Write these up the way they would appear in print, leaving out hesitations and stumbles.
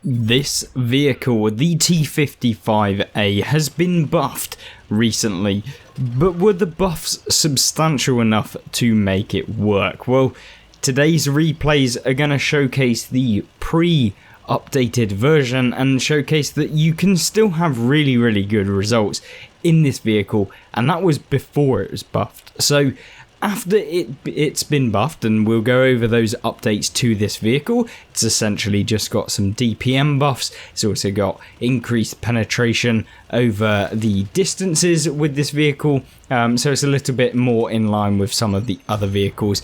This vehicle, the T55A, has been buffed recently, but were the buffs substantial enough to make it work? Well, today's replays are going to showcase the pre-updated version and showcase that you can still have really good results in this vehicle, and that was before it was buffed. So after it's been buffed, and we'll go over those updates to this vehicle, it's essentially just got some DPM buffs. It's also got increased penetration over the distances with this vehicle, so it's a little bit more in line with some of the other vehicles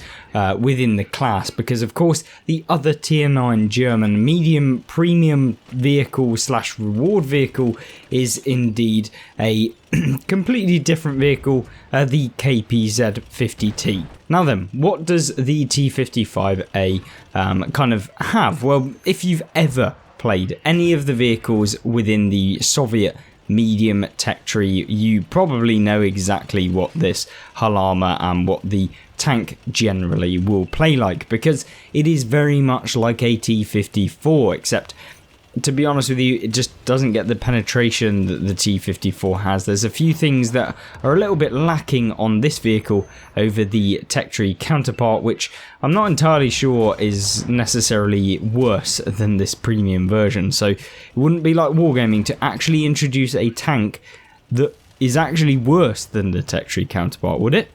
within the class, because of course the other tier 9 German medium premium vehicle slash reward vehicle is indeed a completely different vehicle, the KPZ50T. Now then, what does the T55A kind of have? Well, if you've ever played any of the vehicles within the Soviet medium tech tree, you probably know exactly what this hull armor and what the tank generally will play like, because it is very much like a T54, except to be honest with you, it just doesn't get the penetration that the T54 has. There's a few things that are a little bit lacking on this vehicle over the tech tree counterpart, which I'm not entirely sure is necessarily worse than this premium version. So it wouldn't be like Wargaming to actually introduce a tank that is actually worse than the tech tree counterpart, would it?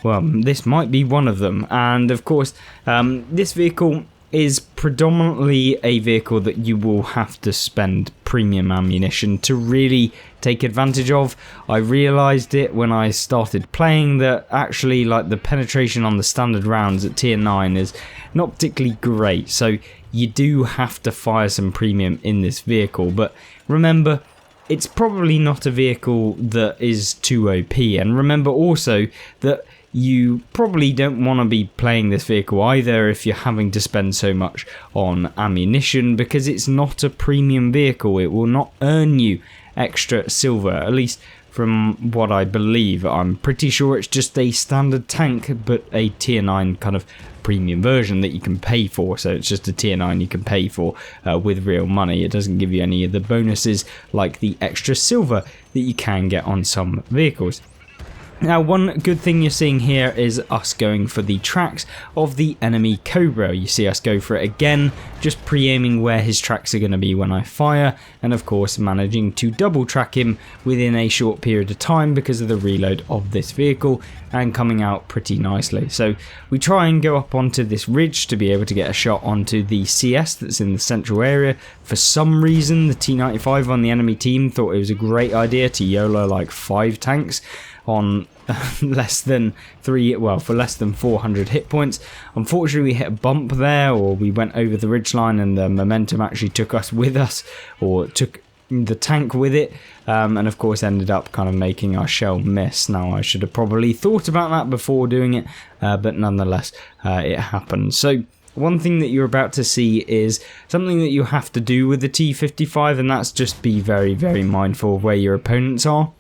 Well, this might be one of them. And of course, this vehicle is predominantly a vehicle that you will have to spend premium ammunition to really take advantage of. I realised it when I started playing that actually like the penetration on the standard rounds at tier 9 is not particularly great, so you do have to fire some premium in this vehicle. But remember, it's probably not a vehicle that is too OP, and remember also that you probably don't want to be playing this vehicle either if you're having to spend so much on ammunition, because it's not a premium vehicle. It will not earn you extra silver, at least from what I believe. I'm pretty sure it's just a standard tank, but a tier 9 kind of premium version that you can pay for. So it's just a tier 9 you can pay for with real money. It doesn't give you any of the bonuses like the extra silver that you can get on some vehicles. Now, one good thing you're seeing here is us going for the tracks of the enemy Cobra. You see us go for it again, just pre-aiming where his tracks are going to be when I fire, and of course managing to double track him within a short period of time because of the reload of this vehicle, and coming out pretty nicely. So we try and go up onto this ridge to be able to get a shot onto the CS that's in the central area. For some reason, the T95 on the enemy team thought it was a great idea to YOLO like 5 tanks on less than 400 hit points. Unfortunately, we hit a bump there, or we went over the ridgeline and the momentum actually took us with us, or took the tank with it, and of course ended up kind of making our shell miss. Now, I should have probably thought about that before doing it, but nonetheless it happened. So one thing that you're about to see is something that you have to do with the T55, and that's just be very mindful of where your opponents are.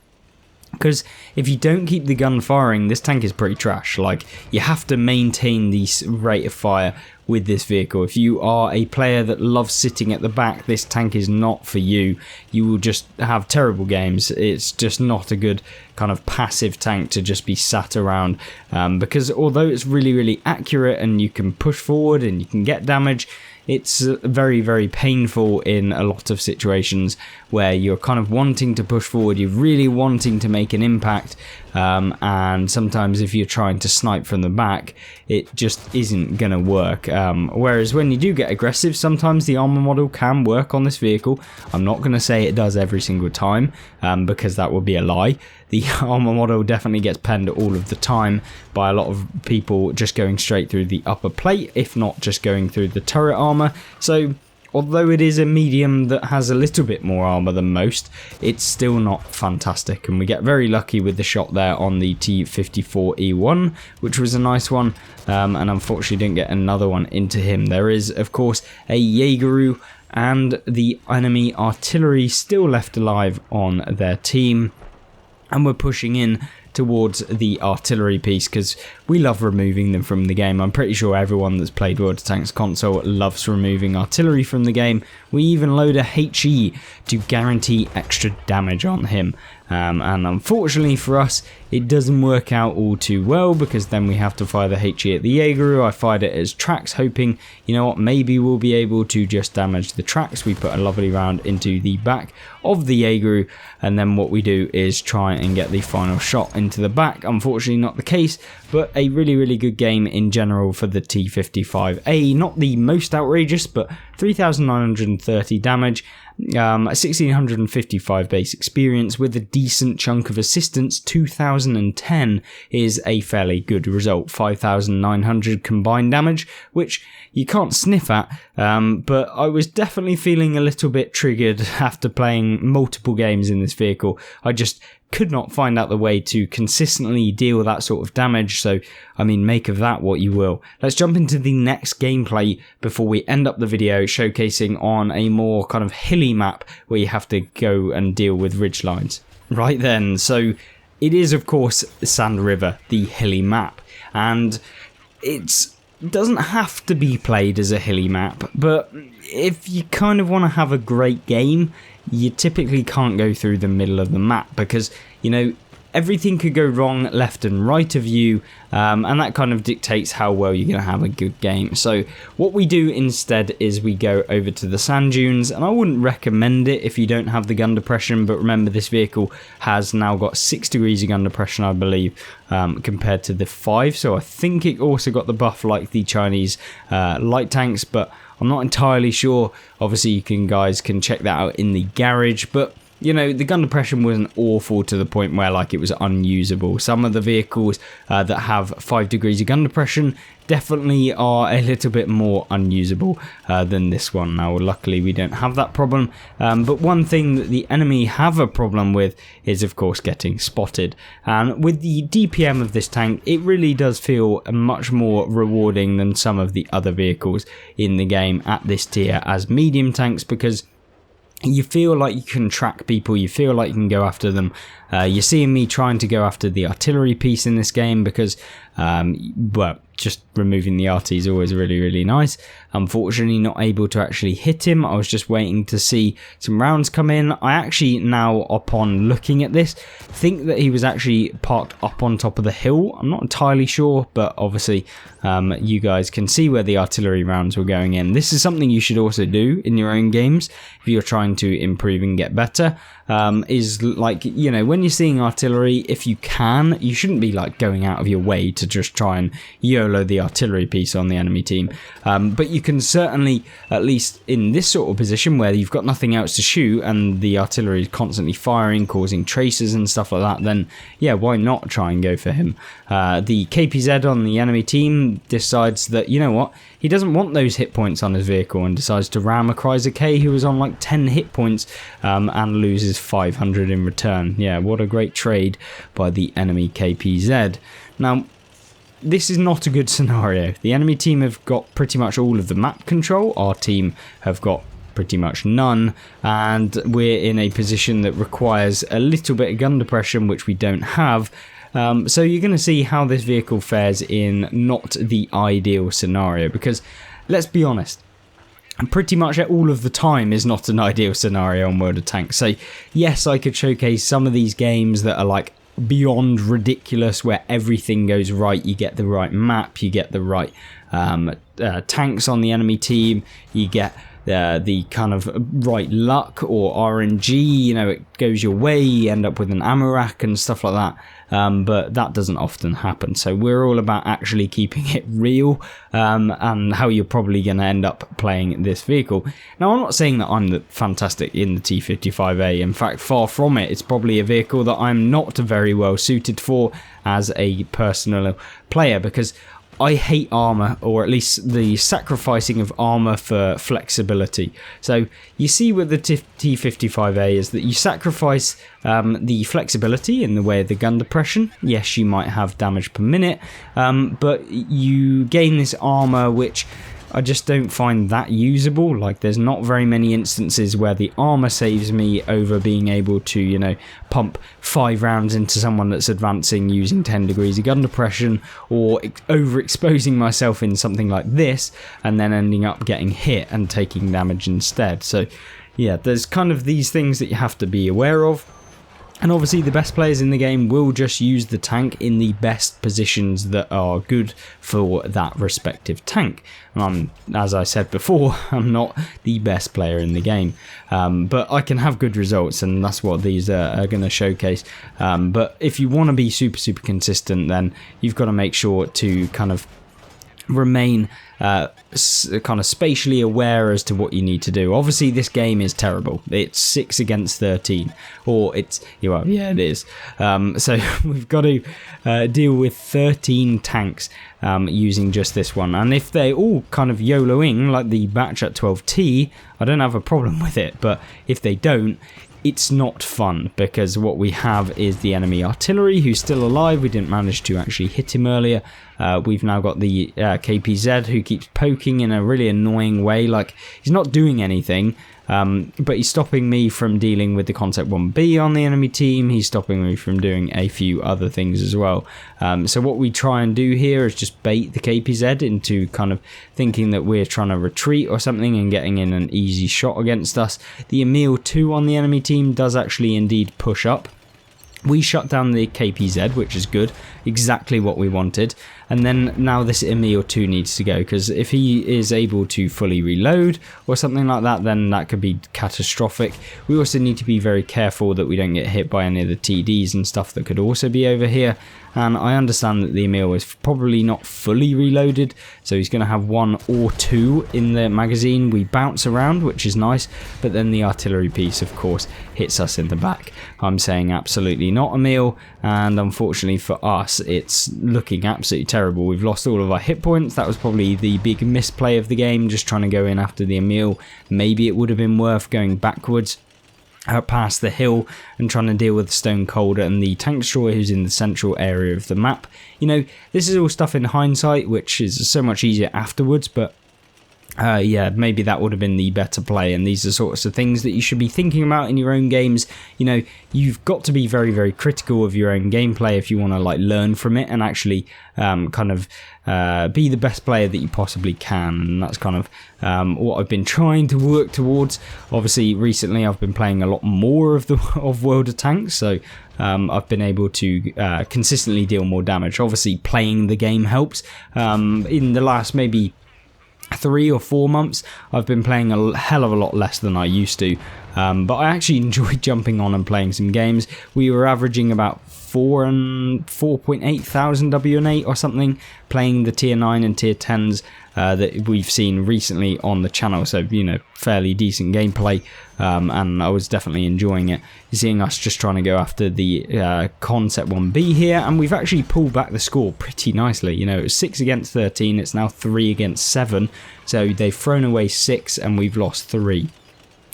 Because if you don't keep the gun firing, this tank is pretty trash. Like, you have to maintain the rate of fire with this vehicle. If you are a player that loves sitting at the back, this tank is not for you. You will just have terrible games. It's just not a good kind of passive tank to just be sat around, because although it's really accurate and you can push forward and you can get damage, it's very painful in a lot of situations where you're kind of wanting to push forward, you're really wanting to make an impact, and sometimes if you're trying to snipe from the back, it just isn't going to work. Whereas when you do get aggressive, sometimes the armor model can work on this vehicle. I'm not going to say it does every single time, because that would be a lie. The armor model definitely gets penned all of the time by a lot of people just going straight through the upper plate, if not just going through the turret armor. So although it is a medium that has a little bit more armor than most, it's still not fantastic, and we get very lucky with the shot there on the T54E1, which was a nice one, and unfortunately didn't get another one into him. There is of course a Jaegeru and the enemy artillery still left alive on their team, and we're pushing in towards the artillery piece because we love removing them from the game. I'm pretty sure everyone that's played World of Tanks console loves removing artillery from the game. We even load a HE to guarantee extra damage on him. And unfortunately for us, it doesn't work out all too well, because then we have to fire the HE at the Jaeger. I fired it as tracks, hoping, you know what, maybe we'll be able to just damage the tracks. We put a lovely round into the back of the Jaeger, and then what we do is try and get the final shot into the back. Unfortunately not the case, but a really good game in general for the T55A. Not the most outrageous, but 3,930 damage, 1,655 base experience with a decent chunk of assistance. 2,010 is a fairly good result. 5,900 combined damage, which you can't sniff at, but I was definitely feeling a little bit triggered after playing multiple games in this vehicle. I just could not find out the way to consistently deal that sort of damage, so I mean, make of that what you will. Let's jump into the next gameplay before we end up the video showcasing on a more kind of hilly map where you have to go and deal with ridge lines. Right then, so it is of course Sand River, the hilly map, and it doesn't have to be played as a hilly map, but if you kind of want to have a great game, you typically can't go through the middle of the map, because, you know, everything could go wrong left and right of you, and that kind of dictates how well you're going to have a good game. So what we do instead is we go over to the sand dunes, and I wouldn't recommend it if you don't have the gun depression, but remember this vehicle has now got 6 degrees of gun depression, I believe, compared to the 5, so I think it also got the buff like the Chinese light tanks, but I'm not entirely sure. Obviously you guys can check that out in the garage, but you know, the gun depression wasn't awful to the point where like it was unusable. Some of the vehicles that have 5 degrees of gun depression definitely are a little bit more unusable than this one. Now luckily we don't have that problem, but one thing that the enemy have a problem with is of course getting spotted, and with the DPM of this tank it really does feel much more rewarding than some of the other vehicles in the game at this tier as medium tanks, because you feel like you can track people, you feel like you can go after them. You're seeing me trying to go after the artillery piece in this game because, well, just removing the RT is always really nice. Unfortunately not able to actually hit him. I was just waiting to see some rounds come in. I actually now, upon looking at this, think that he was actually parked up on top of the hill. I'm not entirely sure, but obviously you guys can see where the artillery rounds were going in. This is something you should also do in your own games if you're trying to improve and get better. Is like, you know, when you're seeing artillery, if you can, you shouldn't be like going out of your way to just try and YOLO the artillery piece on the enemy team, but you can certainly, at least in this sort of position where you've got nothing else to shoot and the artillery is constantly firing, causing traces and stuff like that, then yeah, why not try and go for him? The KPZ on the enemy team decides that, you know what, he doesn't want those hit points on his vehicle and decides to ram a Chrysler K who was on like 10 hit points and loses 500 in return. Yeah, what a great trade by the enemy KPZ. Now, this is not a good scenario. The enemy team have got pretty much all of the map control. Our team have got pretty much none, and we're in a position that requires a little bit of gun depression, which we don't have. So you're going to see how this vehicle fares in not the ideal scenario, because let's be honest, pretty much all of the time is not an ideal scenario on World of Tanks. So yes, I could showcase some of these games that are like beyond ridiculous, where everything goes right. You get the right map, you get the right tanks on the enemy team, you get the kind of right luck or RNG, you know, it goes your way, you end up with an ammo rack and stuff like that. But that doesn't often happen, so we're all about actually keeping it real, and how you're probably going to end up playing this vehicle. Now, I'm not saying that I'm fantastic in the T55A, in fact far from it. It's probably a vehicle that I'm not very well suited for as a personal player, because I hate armor, or at least the sacrificing of armor for flexibility. So you see with the T55A is that you sacrifice the flexibility in the way of the gun depression. Yes, you might have damage per minute, but you gain this armor which I just don't find that usable. Like, there's not very many instances where the armor saves me over being able to, you know, pump 5 rounds into someone that's advancing using 10 degrees of gun depression, or overexposing myself in something like this and then ending up getting hit and taking damage instead. So yeah, there's kind of these things that you have to be aware of. And obviously the best players in the game will just use the tank in the best positions that are good for that respective tank. As I said before, I'm not the best player in the game, but I can have good results, and that's what these are going to showcase. But if you want to be super consistent, then you've got to make sure to kind of remain kind of spatially aware as to what you need to do. Obviously this game is terrible. It's 6 against 13, or it's, well, yeah, it is. So we've got to deal with 13 tanks using just this one, and if they all kind of YOLOing like the batch at 12T, I don't have a problem with it. But if they don't, it's not fun, because what we have is the enemy artillery, who's still alive. We didn't manage to actually hit him earlier. We've now got the KPZ, who keeps poking in a really annoying way. Like, he's not doing anything, but he's stopping me from dealing with the Concept 1B on the enemy team. He's stopping me from doing a few other things as well. So what we try and do here is just bait the KPZ into kind of thinking that we're trying to retreat or something and getting in an easy shot against us. The Emil 2 on the enemy team does actually indeed push up. We shut down the KPZ, which is good, exactly what we wanted. And then now this Emil 2 needs to go, because if he is able to fully reload or something like that, then that could be catastrophic. We also need to be very careful that we don't get hit by any of the TDs and stuff that could also be over here. And I understand that the Emil is probably not fully reloaded, so he's going to have 1 or 2 in the magazine. We bounce around, which is nice, but then the artillery piece, of course, hits us in the back. I'm saying absolutely not, Emil, and unfortunately for us, it's looking absolutely terrible. We've lost all of our hit points. That was probably the big misplay of the game, just trying to go in after the Emil. Maybe it would have been worth going backwards out past the hill and trying to deal with the Stone Cold and the Tank Destroyer, who's in the central area of the map. You know, this is all stuff in hindsight, which is so much easier afterwards, but yeah, maybe that would have been the better play. And these are sorts of things that you should be thinking about in your own games. You know, you've got to be very critical of your own gameplay if you want to like learn from it and actually kind of be the best player that you possibly can. And that's kind of what I've been trying to work towards. Obviously recently I've been playing a lot more of World of Tanks, so I've been able to consistently deal more damage. Obviously playing the game helps. In the last maybe 3 or 4 months I've been playing a hell of a lot less than I used to, but I actually enjoyed jumping on and playing some games. We were averaging about 4.8 thousand WN8 or something, playing the tier 9 and tier 10s that we've seen recently on the channel, so you know, fairly decent gameplay, and I was definitely enjoying it. You're seeing us just trying to go after the Concept 1B here, and we've actually pulled back the score pretty nicely. You know, it was 6 against 13, it's now 3 against 7, so they've thrown away 6 and we've lost 3.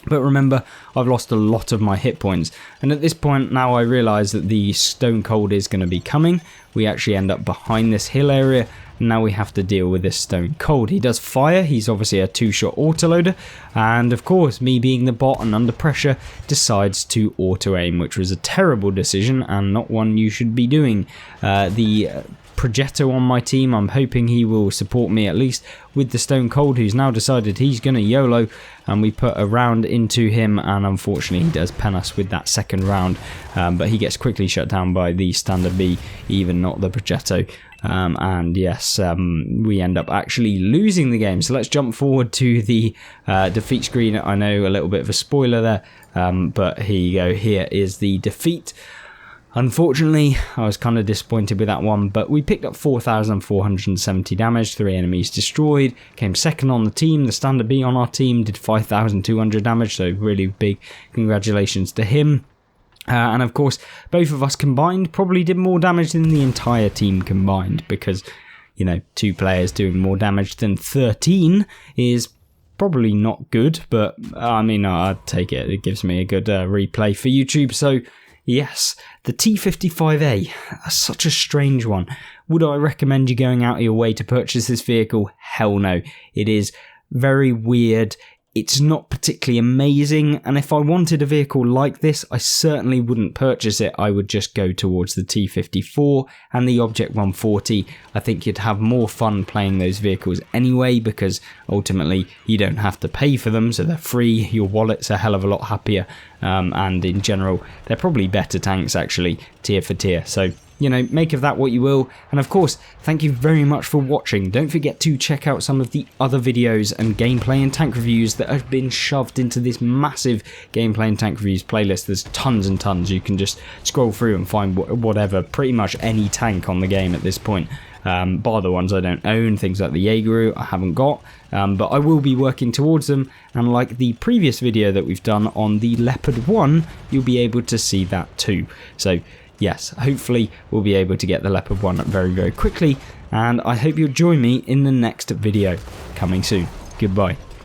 But remember, I've lost a lot of my hit points, and at this point now I realise that the Stone Cold is going to be coming. We actually end up behind this hill area, and now we have to deal with this Stone Cold. He does fire, he's obviously a 2-shot autoloader, and of course, me being the bot and under pressure, decides to auto-aim, which was a terrible decision and not one you should be doing. The Progetto on my team, I'm hoping he will support me at least with the Stone Cold, who's now decided he's going to YOLO, and we put a round into him, and unfortunately he does pen us with that second round, but he gets quickly shut down by the Standard B, even not the Progetto. And yes, we end up actually losing the game. So let's jump forward to the defeat screen. I know a little bit of a spoiler there, but here you go. Here is the defeat. Unfortunately, I was kind of disappointed with that one, but we picked up 4,470 damage, 3 enemies destroyed, came second on the team. The Standard B on our team did 5,200 damage, so really big congratulations to him. And of course, both of us combined probably did more damage than the entire team combined, because, you know, 2 players doing more damage than 13 is probably not good, but I mean, I'd take it. It gives me a good replay for YouTube. So yes, the T55A, such a strange one. Would I recommend you going out of your way to purchase this vehicle? Hell no. It is very weird. It's not particularly amazing, and if I wanted a vehicle like this, I certainly wouldn't purchase it. I would just go towards the T54 and the Object 140. I think you'd have more fun playing those vehicles anyway, because ultimately you don't have to pay for them, so they're free. Your wallet's a hell of a lot happier, and in general, they're probably better tanks actually, tier for tier. So, you know, make of that what you will. And of course, thank you very much for watching. Don't forget to check out some of the other videos and gameplay and tank reviews that have been shoved into this massive gameplay and tank reviews playlist. There's tons and tons. You can just scroll through and find whatever, pretty much any tank on the game at this point. Bar the ones I don't own, things like the Jaeger I haven't got, but I will be working towards them, and like the previous video that we've done on the Leopard 1, you'll be able to see that too. So yes, hopefully we'll be able to get the Leopard 1 very, very quickly, and I hope you'll join me in the next video coming soon. Goodbye.